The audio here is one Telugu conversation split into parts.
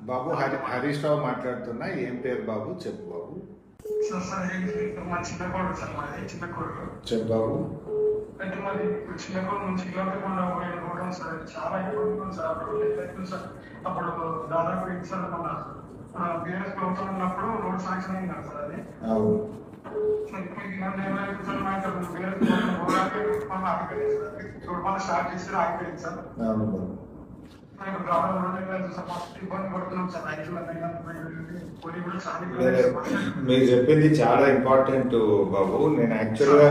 బాబు హరీష్ రావు మాట్లాడుతున్నా. ఏం పేరు బాబు? చెప్పు బాబు. మా చిన్న కోడు సార్, మాది చిన్న కోడు. చెప్పు బాబు. అంటే మాది చిన్న కోడు నుంచి ఇలాంటికుండా పోవడం సార్, చాలా ఇబ్బంది ఉంది సార్. అప్పుడు సార్, అప్పుడు దాదాపు సార్ మన బీఆర్ఎస్ ప్రభుత్వం ఉన్నప్పుడు రోడ్ శాంక్షన్ అయింది సార్. అది అవును. స్టార్ట్ చేసి ఆగిపోయింది సార్. అవును బాబు. మీరు చెప్పింది చాలా ఇంపార్టెంట్ బాబు. నేను యాక్చువల్గా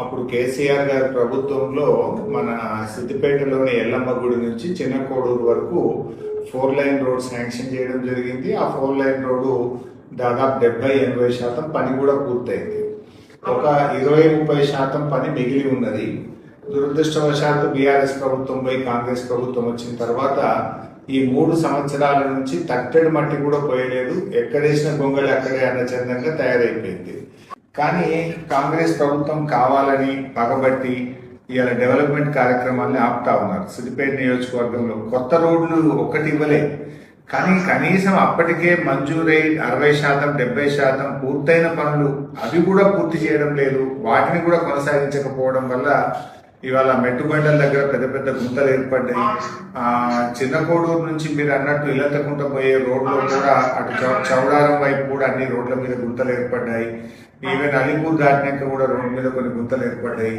అప్పుడు కేసీఆర్ గారి ప్రభుత్వంలో మన సిద్దిపేటలోని ఎల్లమ్మ గుడి నుంచి చిన్న కోడూరు వరకు 4 లైన్ రోడ్ శాంక్షన్ చేయడం జరిగింది. ఆ 4 లైన్ రోడ్డు దాదాపు 70-80% పని కూడా పూర్తయింది. ఒక 20-30% పని మిగిలి ఉన్నది. దురదృష్టవశాత్తు బీఆర్ఎస్ ప్రభుత్వం పోయి కాంగ్రెస్ ప్రభుత్వం వచ్చిన తర్వాత ఈ 3 సంవత్సరాల నుంచి తట్టెడు మట్టి కూడా పోయలేదు. ఎక్కడేసిన గొంగళి అక్కడే అన్నచందంగా తయారైపోయింది. కానీ కాంగ్రెస్ ప్రభుత్వం కావాలని పగబట్టి ఇవాళ డెవలప్మెంట్ కార్యక్రమాన్ని ఆపుతా ఉన్నారు. సిద్దిపేట నియోజకవర్గంలో కొత్త రోడ్లు ఒక్కటి ఇవ్వలే, కానీ కనీసం అప్పటికే మంజూరై 60%, 70% పూర్తయిన పనులు అవి కూడా పూర్తి చేయడం లేదు. వాటిని కూడా కొనసాగించకపోవడం వల్ల ఇవాళ మెట్టుబండల దగ్గర పెద్ద పెద్ద గుంతలు ఏర్పడ్డాయి. చిన్న కోడూరు నుంచి మీరు అన్నట్టు ఇల్లంతకుంట పోయే రోడ్లో కూడా అటు చౌడారం వైపు కూడా అన్ని రోడ్ల మీద గుంతలు ఏర్పడ్డాయి. ఈవెన్ అలీపూర్ దాటినాక కూడా రోడ్డు మీద కొన్ని గుంతలు ఏర్పడ్డాయి.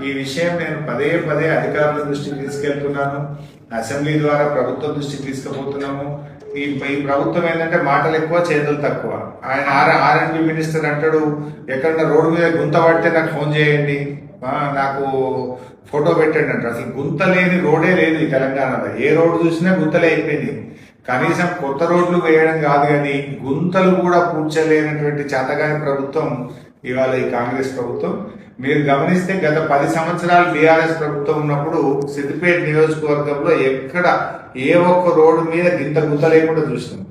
ఈ విషయం నేను పదే పదే అధికారుల దృష్టికి తీసుకెళ్తున్నాను. అసెంబ్లీ ద్వారా ప్రభుత్వం దృష్టికి తీసుకుపోతున్నాము. ఈ ప్రభుత్వం ఏంటంటే మాటలు ఎక్కువ, చేతులు తక్కువ. ఆయన ఆర్ఎండ్బి మినిస్టర్ అంటాడు, ఎక్కడన్నా రోడ్డు మీద గుంత పడితే నాకు ఫోన్ చేయండి, నాకు ఫోటో పెట్టండి అంటారు. అసలు గుంత లేని రోడే లేదు ఈ తెలంగాణలో. ఏ రోడ్డు చూసినా గుంతలే అయిపోయింది. కనీసం కొత్త రోడ్లు వేయడం కాదు కానీ గుంతలు కూడా పూడ్చలేనటువంటి చేతగాని ప్రభుత్వం ఇవాళ ఈ కాంగ్రెస్ ప్రభుత్వం. మీరు గమనిస్తే గత 10 సంవత్సరాలు బీఆర్ఎస్ ప్రభుత్వం ఉన్నప్పుడు సిద్దిపేట నియోజకవర్గంలో ఎక్కడ ఏ ఒక్క రోడ్డు మీద గింత గుంత లేకుండా చూసినాం.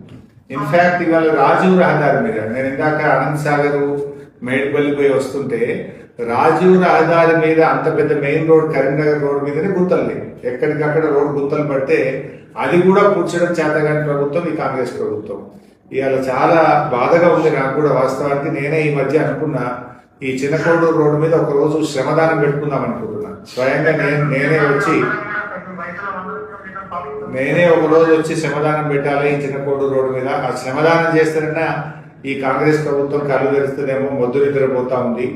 ఇన్ఫాక్ట్ ఇవాళ రాజీవ్ రహదారి మీద నేను ఇందాక అనంత్ సాగర్ మేడిపల్లి పోయి వస్తుంటే రాజీవ్ రహదారి మీద అంత పెద్ద మెయిన్ రోడ్ కరీంనగర్ రోడ్ మీదనే గుంతలు లేవు. ఎక్కడికక్కడ రోడ్ గుంతలు పడితే అది కూడా పూడ్చడం చేతగాని ప్రభుత్వం ఈ కాంగ్రెస్ ప్రభుత్వం. ఇవాళ చాలా బాధగా ఉంది నాకు కూడా. వాస్తవానికి నేనే ఈ మధ్య అనుకున్నా, ఈ చిన్నకోడూరు రోడ్డు మీద ఒక రోజు శ్రమదానం పెట్టుకుందాం అనుకుంటున్నా. స్వయంగా నేనే ఒక రోజు వచ్చి శ్రమదానం పెట్టాలి ఈ చిన్నకోడూరు రోడ్డు మీద. ఆ శ్రమదానం చేస్తారన్నా ఈ కాంగ్రెస్ ప్రభుత్వం కళ్ళు తెరుస్తుందేమో, మొద్దు నిద్రపోతా ఉంది.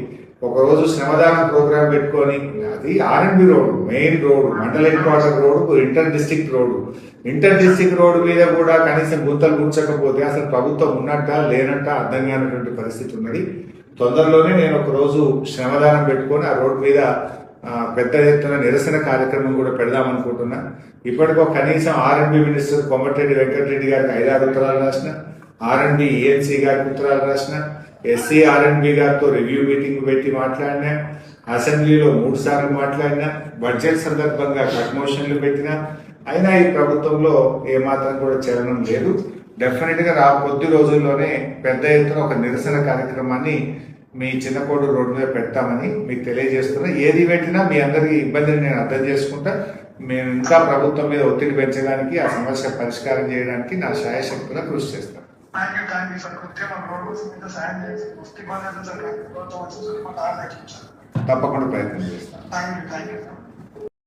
ఒకరోజు శ్రమదానం ప్రోగ్రాం పెట్టుకొని, అది ఆర్ఎండ్బి రోడ్డు, మెయిన్ రోడ్డు, మండల head quarter road, inter district road మీద కూడా కనీసం గుంతలు గుంచకపోతే అసలు ప్రభుత్వం ఉన్నట్ట లేనట్ట అర్థం కానటువంటి పరిస్థితి ఉన్నది. తొందరలోనే నేను ఒక రోజు శ్రమదానం పెట్టుకొని ఆ రోడ్డు మీద పెద్ద ఎత్తున నిరసన కార్యక్రమం కూడా పెడదామనుకుంటున్నా. ఇప్పటికో కనీసం ఆర్ఎండ్బి మినిస్టర్ కోమటిరెడ్డి వెంకటరెడ్డి గారికి 5-6 ఉత్తరాలు రాసిన, ఆర్ఎండ్బి ఈఎన్సీ గారికి ఉత్తరాలు రాసిన, ఎస్సీ ఆర్ఎండ్బి గారితో రివ్యూ మీటింగ్ పెట్టి మాట్లాడినా, అసెంబ్లీలో 3 సార్లు మాట్లాడినా, బడ్జెట్ సందర్భంగా కట్ మోషన్లు పెట్టినా, అయినా ఈ ప్రభుత్వంలో ఏమాత్రం కూడా చలనం లేదు. డెఫినెట్ గా కొద్ది రోజుల్లోనే పెద్ద ఎత్తున ఒక నిరసన కార్యక్రమాన్ని మీ చిన్నకోడూరు రోడ్డు మీద పెడతామని మీకు తెలియజేస్తున్నా. ఏది పెట్టినా మీ అందరికీ ఇబ్బందిని నేను అర్థం చేసుకుంటా. మేము ఇంకా ప్రభుత్వం మీద ఒత్తిడి పెంచడానికి, ఆ సమస్య పరిష్కారం చేయడానికి నా శాయశక్తులా కృషి చేస్తాను. తప్పకుండా ప్రయత్నం చేస్తాను.